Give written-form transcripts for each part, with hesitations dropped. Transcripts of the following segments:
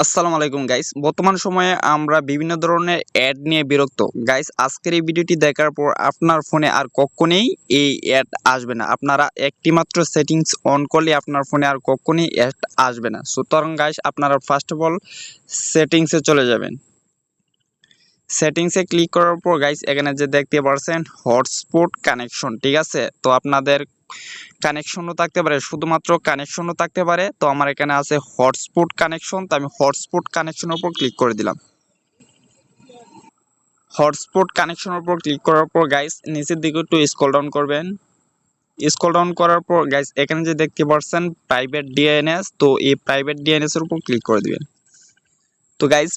আসসালামু আলাইকুম গাইস। বর্তমান সময়ে আমরা বিভিন্ন ধরনের অ্যাড নিয়ে বিরক্ত। গাইস আজকের এই ভিডিওটি দেখার পর আপনার ফোনে আর কখনোই এই অ্যাড আসবে না। আপনারা একটি মাত্র সেটিংস অন করলে আপনার ফোনে আর কখনোই অ্যাড আসবে না। সুতরাং গাইস আপনারা ফার্স্ট অফ অল সেটিংসে চলে যাবেন। সেটিংসে ক্লিক করার পর গাইস এখানে যে দেখতে পাচ্ছেন হটস্পট কানেকশন, ঠিক আছে? তো আপনাদের কানেকশনও থাকতে পারে, শুধুমাত্র কানেকশনও থাকতে পারে। তো আমার এখানে আছে হটস্পট কানেকশন, তো আমি হটস্পট কানেকশনের উপর ক্লিক করে দিলাম। হটস্পট কানেকশনের উপর ক্লিক করার পর গাইস নিচের দিকে একটু স্ক্রল ডাউন করবেন। স্ক্রল ডাউন করার পর গাইস এখানে যে দেখতে পাচ্ছেন প্রাইভেট ডিএনএস, তো এই প্রাইভেট ডিএনএস এর উপর ক্লিক করে দিবেন। তো গাইস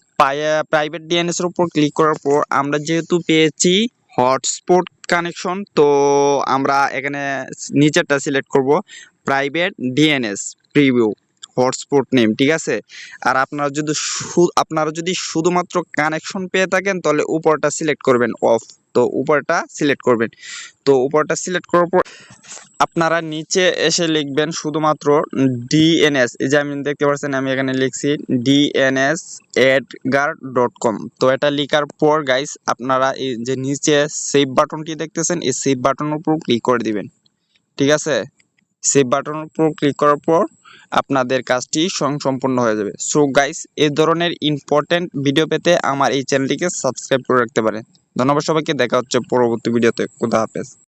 প্রাইভেট ডিএনএস এর উপর ক্লিক করার পর আমরা যেহেতু পেয়েছি হটস্পট কানেকশন, তো আমরা এখানে নিচেরটা সিলেক্ট করব, private DNS preview hotspot name, ঠিক আছে? আর আপনারা যদি শুধুমাত্র কানেকশন পেয়ে থাকেন তাহলে উপরটা সিলেক্ট করবেন অফ, তো উপরটা সিলেক্ট করবেন। তো উপরটা সিলেক্ট করার পর আপনারা নিচে এসে লিখবেন শুধুমাত্র ডিএনএস। এই যে আমি দেখতে পাচ্ছেন আমি এখানে লিখছি dns@gar.com। তো এটা লেখার পর গাইস আপনারা এই যে নিচে সেভ বাটনটি দেখতেছেন, এই সেভ বাটনের উপর ক্লিক করে দিবেন, ঠিক আছে? সেভ বাটনের উপর ক্লিক করার পর আপনাদের কাজটি সম্পূর্ণ হয়ে যাবে। সো গাইস এই ধরনের ইম্পর্টেন্ট ভিডিও পেতে আমার এই চ্যানেলটিকে সাবস্ক্রাইব করে রাখতে পারেন। ধন্যবাদ সবাইকে, দেখা হচ্ছে পরবর্তী ভিডিওতে। খোদা হাফেজ।